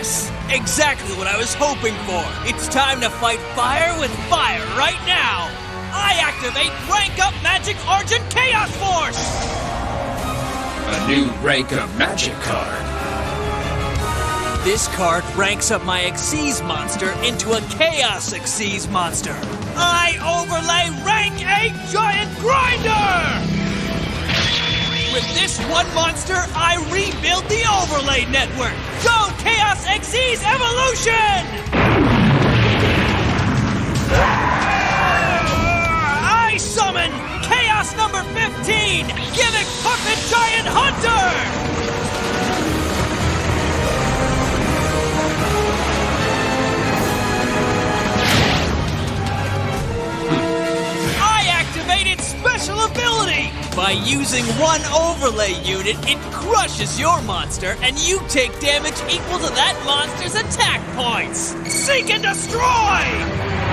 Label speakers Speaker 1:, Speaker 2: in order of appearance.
Speaker 1: Yes! Exactly what I was hoping for. It's time to fight fire with fire right now. I activate Rank Up Magic Argent Chaos Force!
Speaker 2: A new rank of magic card.
Speaker 1: This card ranks up my Xyz monster into a Chaos Xyz monster. I overlay Rank 8 Giant Grinder! With this one monster, I rebuild the overlay network. Go Chaos Xyz Evolution! I summon Chaos number 15, Gimmick Puppet Giant Hunter! Special ability! By using one overlay unit, it crushes your monster, and you take damage equal to that monster's attack points! Seek and destroy!